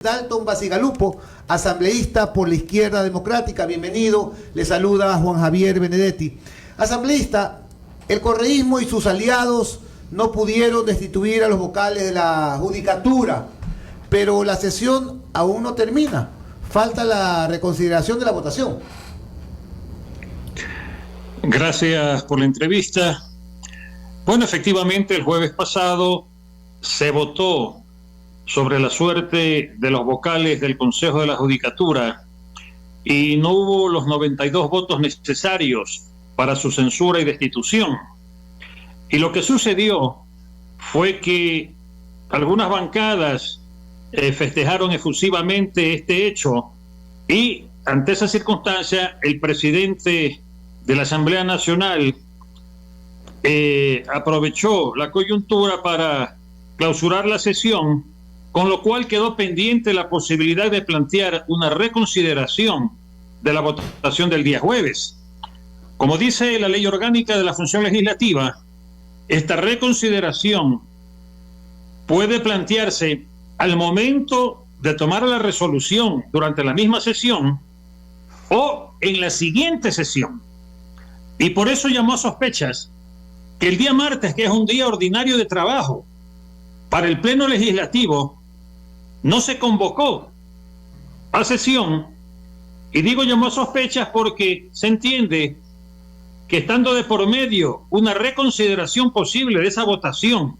Dalton Bacigalupo, asambleísta por la Izquierda Democrática. Bienvenido, le saluda Juan Javier Benedetti. Asambleísta, el correísmo y sus aliados no pudieron destituir a los vocales de la judicatura, pero la sesión aún no termina. Falta la reconsideración de la votación. Gracias por la entrevista. Bueno, efectivamente, el jueves pasado se votó sobre la suerte de los vocales del Consejo de la Judicatura y no hubo los 92 votos necesarios para su censura y destitución. Y lo que sucedió fue que algunas bancadas festejaron efusivamente este hecho y ante esa circunstancia el presidente de la Asamblea Nacional aprovechó la coyuntura para clausurar la sesión, con lo cual quedó pendiente la posibilidad de plantear una reconsideración de la votación del día jueves. Como dice la Ley Orgánica de la Función Legislativa, esta reconsideración puede plantearse al momento de tomar la resolución durante la misma sesión o en la siguiente sesión. Y por eso llamó a sospechas que el día martes, que es un día ordinario de trabajo para el Pleno Legislativo, no se convocó a sesión. Y digo llamó a sospechas porque se entiende que estando de por medio una reconsideración posible de esa votación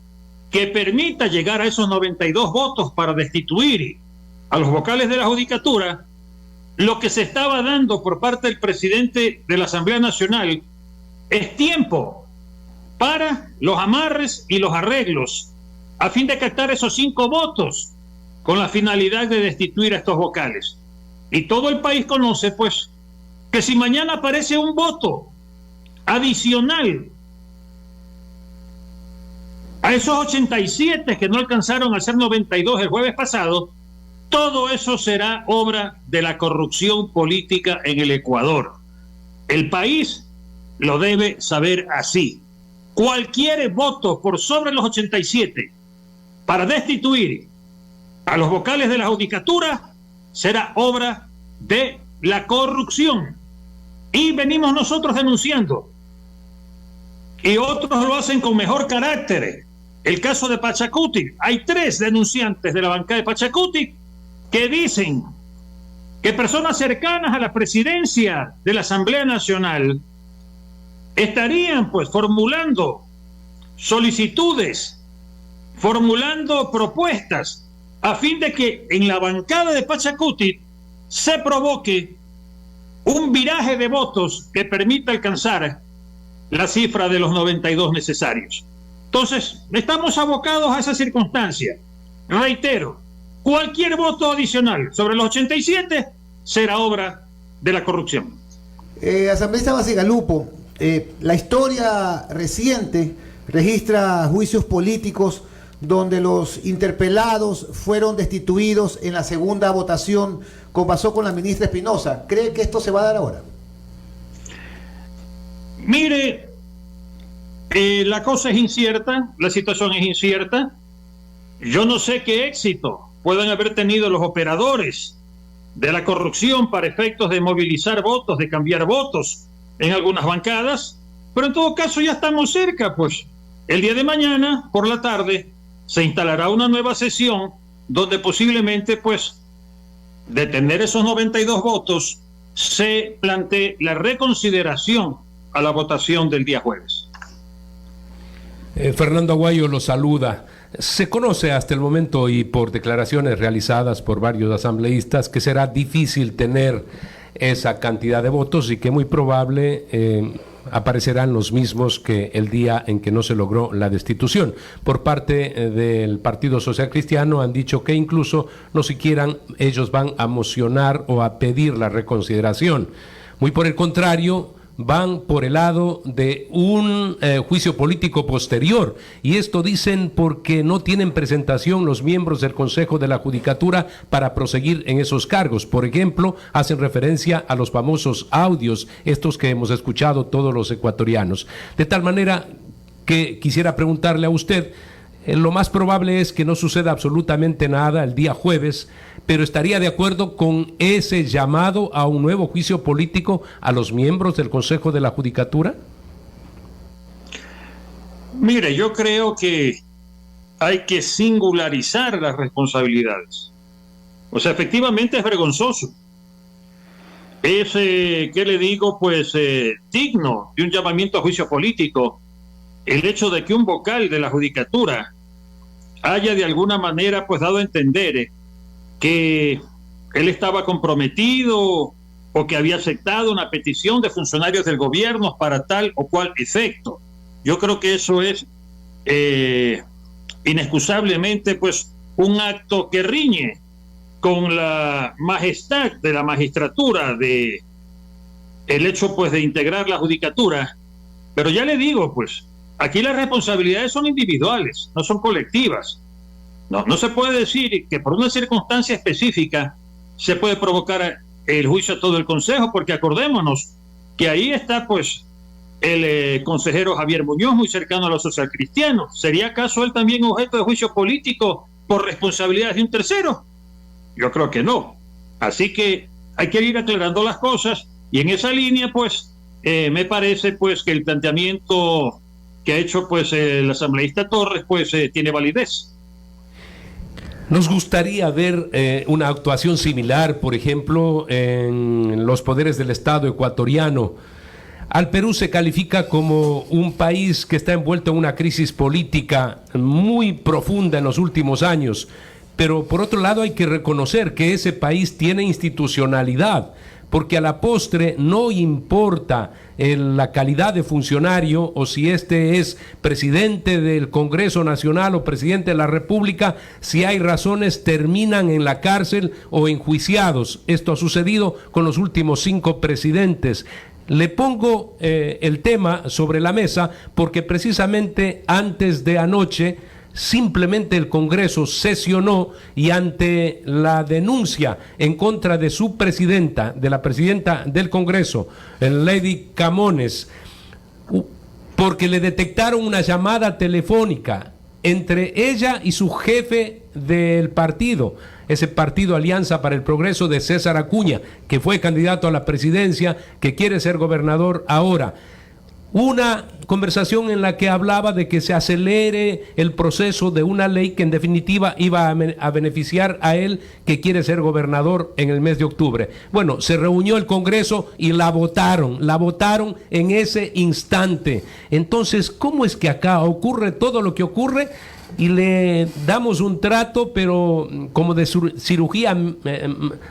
que permita llegar a esos 92 votos para destituir a los vocales de la Judicatura, lo que se estaba dando por parte del presidente de la Asamblea Nacional es tiempo para los amarres y los arreglos a fin de captar esos 5 votos con la finalidad de destituir a estos vocales. Y todo el país conoce, pues, que si mañana aparece un voto adicional a esos 87 que no alcanzaron a ser 92 el jueves pasado, todo eso será obra de la corrupción política en el Ecuador. El país lo debe saber así. Cualquier voto por sobre los 87 para destituir a los vocales de la Judicatura será obra de la corrupción. Y venimos nosotros denunciando, y otros lo hacen con mejor carácter. El caso de Pachacuti, hay 3 denunciantes de la bancada de Pachacuti que dicen que personas cercanas a la presidencia de la Asamblea Nacional estarían pues formulando solicitudes, formulando propuestas a fin de que en la bancada de Pachacuti se provoque un viraje de votos que permita alcanzar la cifra de los 92 necesarios. Entonces, estamos abocados a esa circunstancia. Reitero, cualquier voto adicional sobre los 87 será obra de la corrupción. Asambleísta Bacigalupo, la historia reciente registra juicios políticos donde los interpelados fueron destituidos en la segunda votación, como pasó con la ministra Espinosa. ¿Cree que esto se va a dar ahora? Mire, la cosa es incierta, la situación es incierta. Yo no sé qué éxito puedan haber tenido los operadores de la corrupción para efectos de movilizar votos, de cambiar votos en algunas bancadas, pero en todo caso ya estamos cerca, pues. El día de mañana, por la tarde, se instalará una nueva sesión donde posiblemente, pues, de tener esos 92 votos, se plantee la reconsideración a la votación del día jueves. Fernando Aguayo lo saluda. Se conoce hasta el momento y por declaraciones realizadas por varios asambleístas que será difícil tener esa cantidad de votos y que muy probable aparecerán los mismos que el día en que no se logró la destitución. Por parte del Partido Social Cristiano han dicho que incluso no siquiera ellos van a mocionar o a pedir la reconsideración. Muy por el contrario, van por el lado de un juicio político posterior, y esto dicen porque no tienen presentación los miembros del Consejo de la Judicatura para proseguir en esos cargos. Por ejemplo, hacen referencia a los famosos audios, estos que hemos escuchado todos los ecuatorianos. De tal manera que quisiera preguntarle a usted, Lo más probable es que no suceda absolutamente nada el día jueves, pero estaría de acuerdo con ese llamado a un nuevo juicio político a los miembros del Consejo de la Judicatura. Mire, yo creo que hay que singularizar las responsabilidades. O sea, efectivamente es vergonzoso. Es, ¿qué le digo? Pues digno de un llamamiento a juicio político el hecho de que un vocal de la Judicatura haya de alguna manera pues dado a entender que él estaba comprometido o que había aceptado una petición de funcionarios del gobierno para tal o cual efecto. Yo creo que eso es inexcusablemente pues un acto que riñe con la majestad de la magistratura, de el hecho pues de integrar la Judicatura. Pero ya le digo, pues aquí las responsabilidades son individuales, no son colectivas. No se puede decir que por una circunstancia específica se puede provocar el juicio a todo el Consejo, porque acordémonos que ahí está pues el consejero Javier Muñoz, muy cercano a los socialcristianos. ¿Sería acaso él también objeto de juicio político por responsabilidades de un tercero? Yo creo que no. Así que hay que ir aclarando las cosas, y en esa línea pues me parece pues que el planteamiento que ha hecho pues el asambleísta Torres pues tiene validez. Nos gustaría ver una actuación similar, por ejemplo, en los poderes del Estado ecuatoriano. Al Perú se califica como un país que está envuelto en una crisis política muy profunda en los últimos años, pero por otro lado hay que reconocer que ese país tiene institucionalidad, porque a la postre no importa la calidad de funcionario o si este es presidente del Congreso Nacional o presidente de la República, si hay razones terminan en la cárcel o enjuiciados. Esto ha sucedido con los últimos 5 presidentes. Le pongo el tema sobre la mesa porque precisamente antes de anoche simplemente el Congreso sesionó y ante la denuncia en contra de su presidenta, de la presidenta del Congreso, Lady Camones, porque le detectaron una llamada telefónica entre ella y su jefe del partido, ese partido Alianza para el Progreso de César Acuña, que fue candidato a la presidencia, que quiere ser gobernador ahora. Una conversación en la que hablaba de que se acelere el proceso de una ley que en definitiva iba a beneficiar a él, que quiere ser gobernador en el mes de octubre. Bueno, se reunió el Congreso y la votaron en ese instante. Entonces, ¿cómo es que acá ocurre todo lo que ocurre y le damos un trato, pero como de cirugía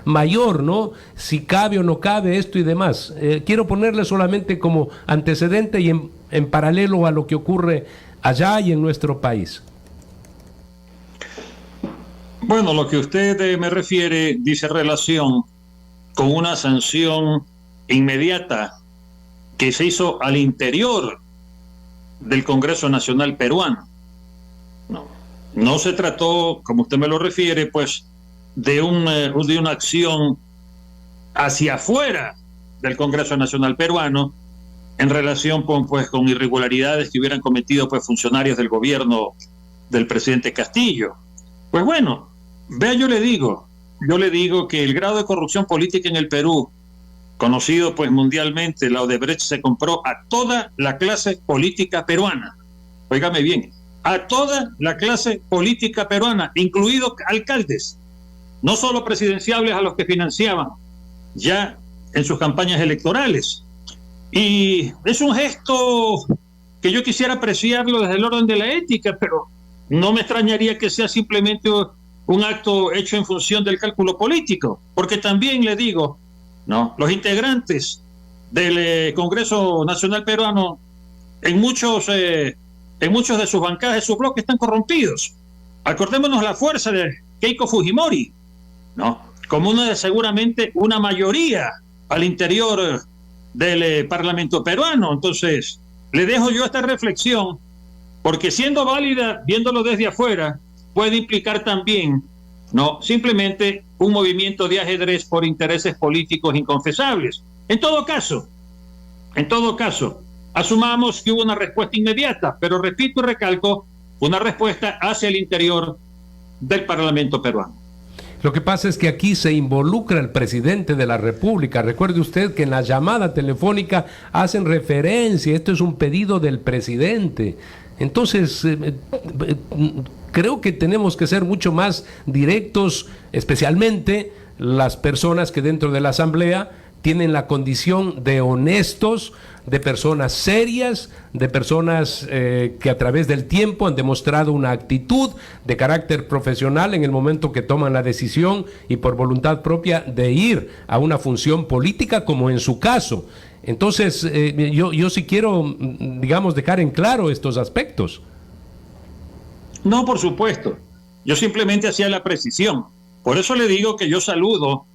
mayor, ¿no? Si cabe o no cabe esto y demás. Quiero ponerle solamente como antecedente y en paralelo a lo que ocurre allá y en nuestro país. Bueno, lo que usted me refiere dice relación con una sanción inmediata que se hizo al interior del Congreso Nacional Peruano. No se trató, como usted me lo refiere, pues de una acción hacia afuera del Congreso Nacional Peruano en relación con irregularidades que hubieran cometido pues funcionarios del gobierno del presidente Castillo. Pues bueno, vea, yo le digo que el grado de corrupción política en el Perú, conocido pues mundialmente, la Odebrecht se compró a toda la clase política peruana. Óigame bien, a toda la clase política peruana, incluidos alcaldes, no solo presidenciables a los que financiaban ya en sus campañas electorales. Y es un gesto que yo quisiera apreciarlo desde el orden de la ética, pero no me extrañaría que sea simplemente un acto hecho en función del cálculo político, porque también le digo, no, los integrantes del Congreso Nacional Peruano en muchos de sus bancadas, de sus bloques, están corrompidos. Acordémonos la fuerza de Keiko Fujimori, ¿no? Como seguramente una mayoría al interior del Parlamento peruano. Entonces, le dejo yo esta reflexión, porque siendo válida, viéndolo desde afuera, puede implicar también, no simplemente un movimiento de ajedrez por intereses políticos inconfesables. En todo caso, asumamos que hubo una respuesta inmediata, pero repito y recalco una respuesta hacia el interior del Parlamento peruano. Lo que pasa es que aquí se involucra el presidente de la República. Recuerde usted que en la llamada telefónica hacen referencia, esto es un pedido del presidente. Entonces, creo que tenemos que ser mucho más directos, especialmente las personas que dentro de la Asamblea tienen la condición de honestos, de personas serias, de personas que a través del tiempo han demostrado una actitud de carácter profesional en el momento que toman la decisión y por voluntad propia de ir a una función política, como en su caso. Entonces, yo sí quiero, digamos, dejar en claro estos aspectos. No, por supuesto. Yo simplemente hacía la precisión. Por eso le digo que yo saludo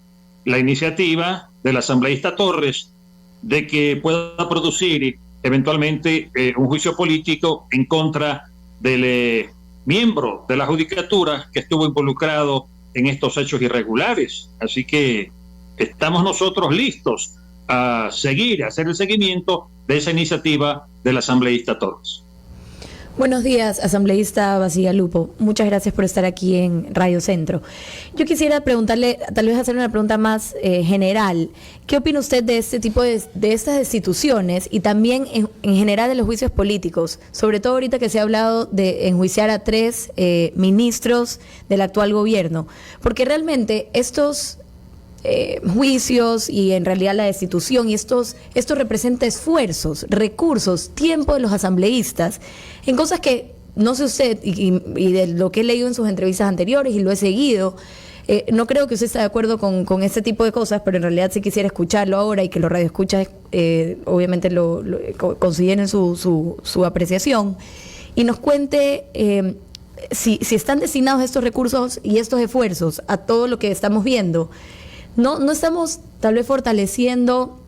la iniciativa del asambleísta Torres de que pueda producir eventualmente un juicio político en contra del miembro de la judicatura que estuvo involucrado en estos hechos irregulares. Así que estamos nosotros listos a seguir, a hacer el seguimiento de esa iniciativa del asambleísta Torres. Buenos días, asambleísta Bacigalupo. Muchas gracias por estar aquí en Radio Centro. Yo quisiera preguntarle, tal vez hacer una pregunta más general. ¿Qué opina usted de este tipo de estas destituciones y también en general de los juicios políticos? Sobre todo ahorita que se ha hablado de enjuiciar a 3 ministros del actual gobierno. Porque realmente estos juicios y en realidad la destitución y esto representa esfuerzos, recursos, tiempo de los asambleístas en cosas que, no sé usted, y de lo que he leído en sus entrevistas anteriores y lo he seguido, no creo que usted esté de acuerdo con este tipo de cosas, pero en realidad sí quisiera escucharlo ahora y que los radioescuchas obviamente lo consideren su apreciación y nos cuente si están destinados estos recursos y estos esfuerzos a todo lo que estamos viendo. No estamos tal vez fortaleciendo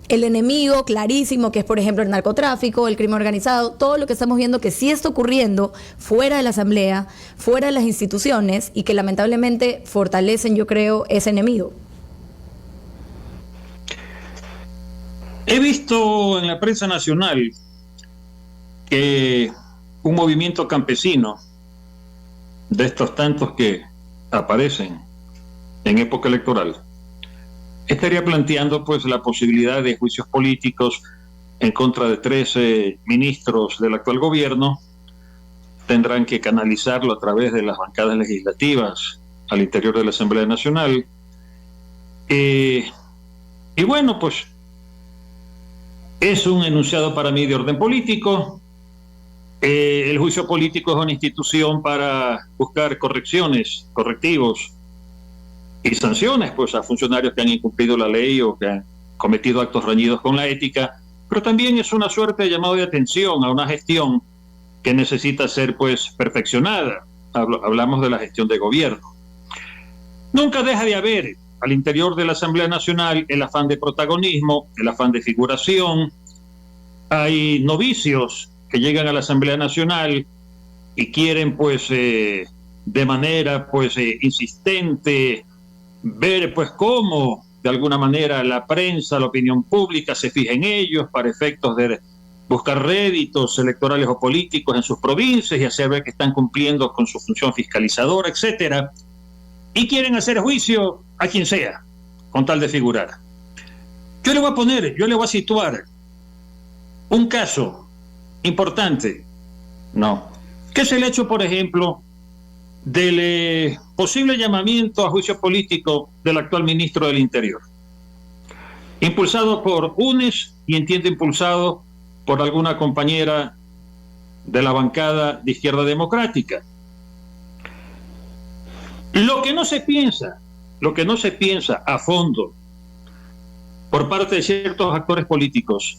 el enemigo clarísimo que es, por ejemplo, el narcotráfico, el crimen organizado, todo lo que estamos viendo que sí está ocurriendo fuera de la Asamblea, fuera de las instituciones y que lamentablemente fortalecen, yo creo, ese enemigo. He visto en la prensa nacional que un movimiento campesino de estos tantos que aparecen en época electoral estaría planteando pues la posibilidad de juicios políticos en contra de 13 ministros del actual gobierno. Tendrán que canalizarlo a través de las bancadas legislativas al interior de la Asamblea Nacional. Y bueno, pues es un enunciado para mí de orden político. El juicio político es una institución para buscar correctivos y sanciones pues a funcionarios que han incumplido la ley o que han cometido actos reñidos con la ética, pero también es una suerte de llamado de atención a una gestión que necesita ser pues perfeccionada. Hablamos de la gestión de gobierno. Nunca deja de haber al interior de la Asamblea Nacional el afán de protagonismo, el afán de figuración. Hay novicios que llegan a la Asamblea Nacional y quieren pues de manera pues insistente ver pues cómo de alguna manera la prensa, la opinión pública se fija en ellos para efectos de buscar réditos electorales o políticos en sus provincias y hacer ver que están cumpliendo con su función fiscalizadora, etcétera, y quieren hacer juicio a quien sea con tal de figurar. Yo le voy a situar un caso importante, que es el hecho, por ejemplo, del posible llamamiento a juicio político del actual ministro del Interior, impulsado por UNES y entiendo impulsado por alguna compañera de la bancada de Izquierda Democrática. Lo que no se piensa a fondo por parte de ciertos actores políticos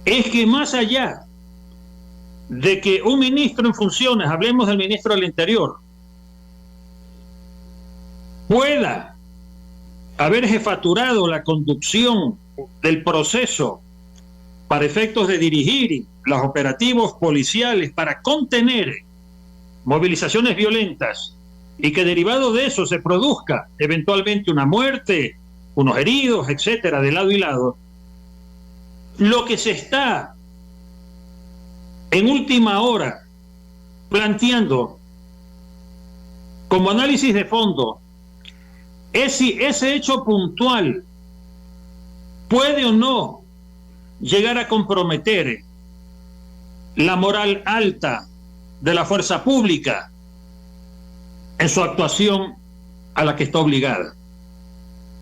es que más allá de que un ministro en funciones, hablemos del ministro del Interior, pueda haber jefaturado la conducción del proceso para efectos de dirigir los operativos policiales para contener movilizaciones violentas y que derivado de eso se produzca eventualmente una muerte, unos heridos, etcétera, de lado y lado, lo que se está en última hora planteando como análisis de fondo es si ese hecho puntual puede o no llegar a comprometer la moral alta de la fuerza pública en su actuación a la que está obligada.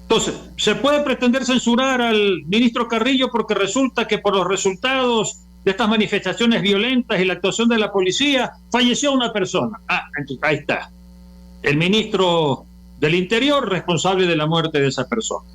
Entonces, ¿se puede pretender censurar al ministro Carrillo porque resulta que por los resultados de estas manifestaciones violentas y la actuación de la policía falleció una persona? Entonces, ahí está. El ministro del Interior responsable de la muerte de esa persona.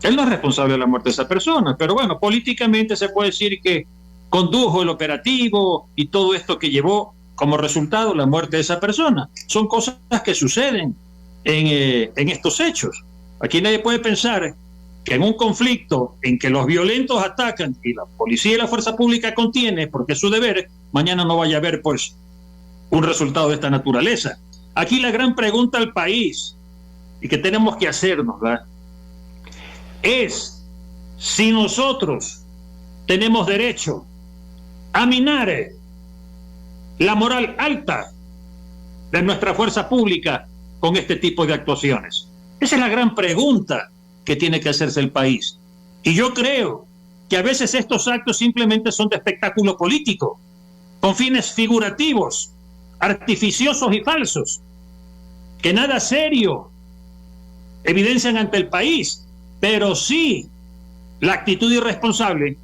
Él no es responsable de la muerte de esa persona, pero bueno, políticamente se puede decir que condujo el operativo y todo esto que llevó como resultado la muerte de esa persona. Son cosas que suceden en estos hechos. Aquí nadie puede pensar que en un conflicto en que los violentos atacan y la policía y la fuerza pública contiene, porque es su deber, mañana no vaya a haber pues un resultado de esta naturaleza. Aquí la gran pregunta al país y que tenemos que hacernos, ¿verdad?, es si nosotros tenemos derecho a minar la moral alta de nuestra fuerza pública con este tipo de actuaciones. Esa es la gran pregunta que tiene que hacerse el país. Y yo creo que a veces estos actos simplemente son de espectáculo político, con fines figurativos, artificiosos y falsos, que nada serio evidencian ante el país, pero sí la actitud irresponsable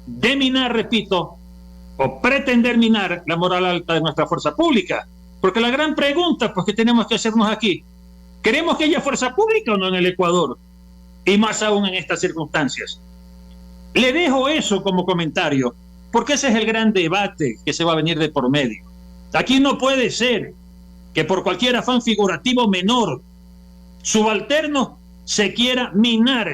de minar, repito, o pretender minar la moral alta de nuestra fuerza pública. Porque la gran pregunta pues, que tenemos que hacernos aquí, ¿queremos que haya fuerza pública o no en el Ecuador? Y más aún en estas circunstancias. Le dejo eso como comentario, porque ese es el gran debate que se va a venir de por medio. Aquí no puede ser que por cualquier afán figurativo menor, subalterno, se quiera minar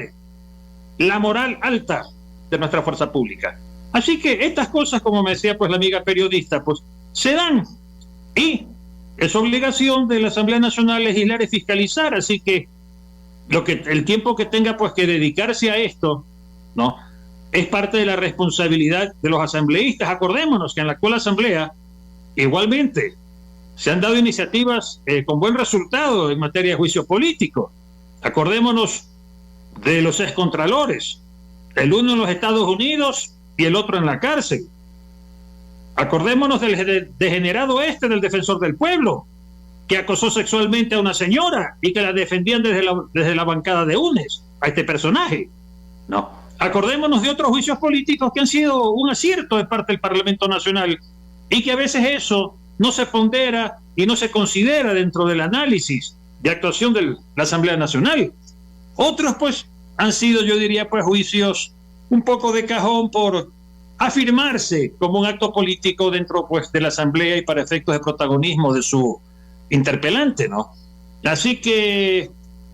la moral alta de nuestra fuerza pública. Así que estas cosas, como me decía pues la amiga periodista, pues se dan y es obligación de la Asamblea Nacional legislar y fiscalizar, así que el tiempo que tenga pues que dedicarse a esto, ¿no?, es parte de la responsabilidad de los asambleístas. Acordémonos que en la actual asamblea igualmente se han dado iniciativas con buen resultado en materia de juicio político. Acordémonos de los excontralores, el uno en los Estados Unidos y el otro en la cárcel. Acordémonos del degenerado del defensor del pueblo, que acosó sexualmente a una señora y que la defendían desde la bancada de UNES, a este personaje. No. Acordémonos de otros juicios políticos que han sido un acierto de parte del Parlamento Nacional y que a veces eso no se pondera y no se considera dentro del análisis de actuación de la Asamblea Nacional. Otros, pues, han sido, yo diría, pues, juicios un poco de cajón por afirmarse como un acto político dentro, pues, de la Asamblea y para efectos de protagonismo de su interpelante, ¿no? Así que,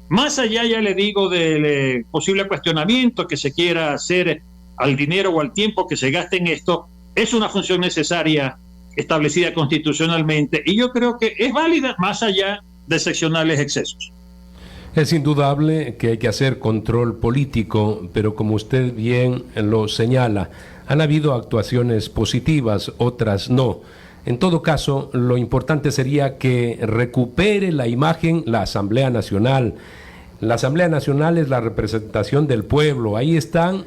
más allá, ya le digo, del posible cuestionamiento que se quiera hacer al dinero o al tiempo que se gaste en esto, es una función necesaria establecida constitucionalmente y yo creo que es válida más allá de excepcionales excesos. Es indudable que hay que hacer control político, pero como usted bien lo señala, han habido actuaciones positivas, otras no. En todo caso, lo importante sería que recupere la imagen la Asamblea Nacional. La Asamblea Nacional es la representación del pueblo, ahí están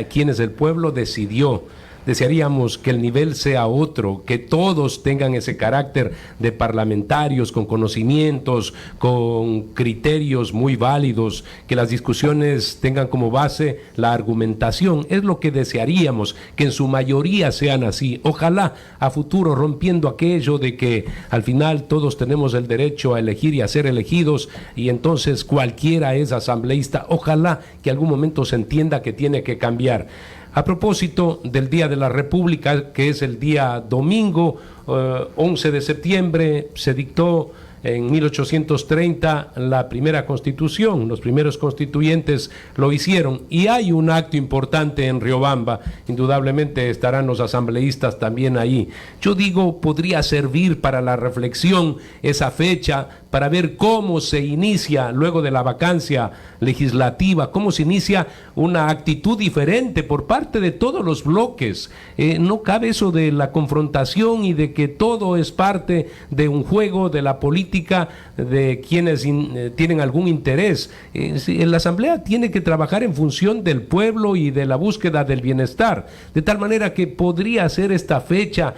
quienes el pueblo decidió. Desearíamos que el nivel sea otro, que todos tengan ese carácter de parlamentarios con conocimientos, con criterios muy válidos, que las discusiones tengan como base la argumentación. Es lo que desearíamos, que en su mayoría sean así. Ojalá a futuro, rompiendo aquello de que al final todos tenemos el derecho a elegir y a ser elegidos y entonces cualquiera es asambleísta. Ojalá que algún momento se entienda que tiene que cambiar. A propósito del Día de la República, que es el día domingo, 11 de septiembre, se dictó en 1830 la primera constitución, los primeros constituyentes lo hicieron, y hay un acto importante en Riobamba, indudablemente estarán los asambleístas también ahí. Yo digo, podría servir para la reflexión esa fecha, para ver cómo se inicia luego de la vacancia legislativa, cómo se inicia una actitud diferente por parte de todos los bloques. No cabe eso de la confrontación y de que todo es parte de un juego de la política de quienes tienen algún interés. La Asamblea tiene que trabajar en función del pueblo y de la búsqueda del bienestar, de tal manera que podría ser esta fecha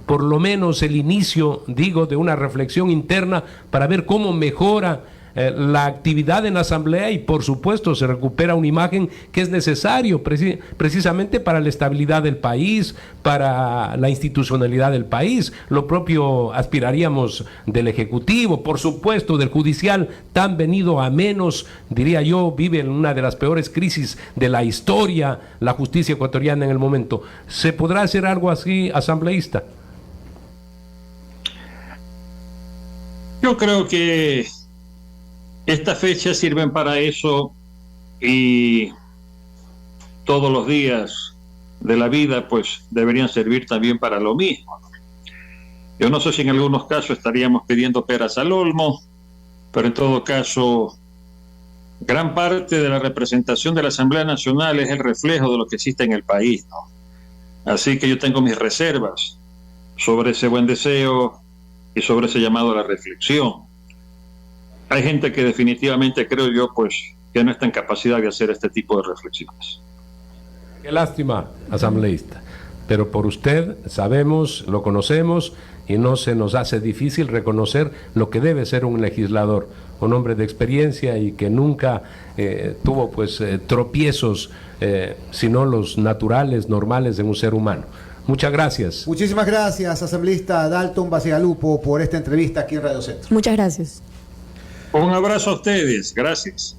por lo menos el inicio, digo, de una reflexión interna para ver cómo mejora la actividad en la Asamblea, y por supuesto se recupera una imagen que es necesario precisamente para la estabilidad del país, para la institucionalidad del país. Lo propio aspiraríamos del Ejecutivo, por supuesto del Judicial, tan venido a menos, diría yo, vive en una de las peores crisis de la historia la justicia ecuatoriana en el momento. ¿Se podrá hacer algo así, asambleísta? Yo creo que estas fechas sirven para eso, y todos los días de la vida pues deberían servir también para lo mismo. Yo no sé si en algunos casos estaríamos pidiendo peras al olmo, pero en todo caso gran parte de la representación de la Asamblea Nacional es el reflejo de lo que existe en el país, ¿no? Así que yo tengo mis reservas sobre ese buen deseo y sobre ese llamado a la reflexión. Hay gente que definitivamente, creo yo, pues que no está en capacidad de hacer este tipo de reflexiones. Qué lástima, asambleísta, pero por usted sabemos, lo conocemos, y no se nos hace difícil reconocer lo que debe ser un legislador, un hombre de experiencia y que nunca tuvo pues tropiezos, sino los naturales, normales de un ser humano. Muchas gracias. Muchísimas gracias, asambleísta Dalton Bacigalupo, por esta entrevista aquí en Radio Centro. Muchas gracias. Un abrazo a ustedes, gracias.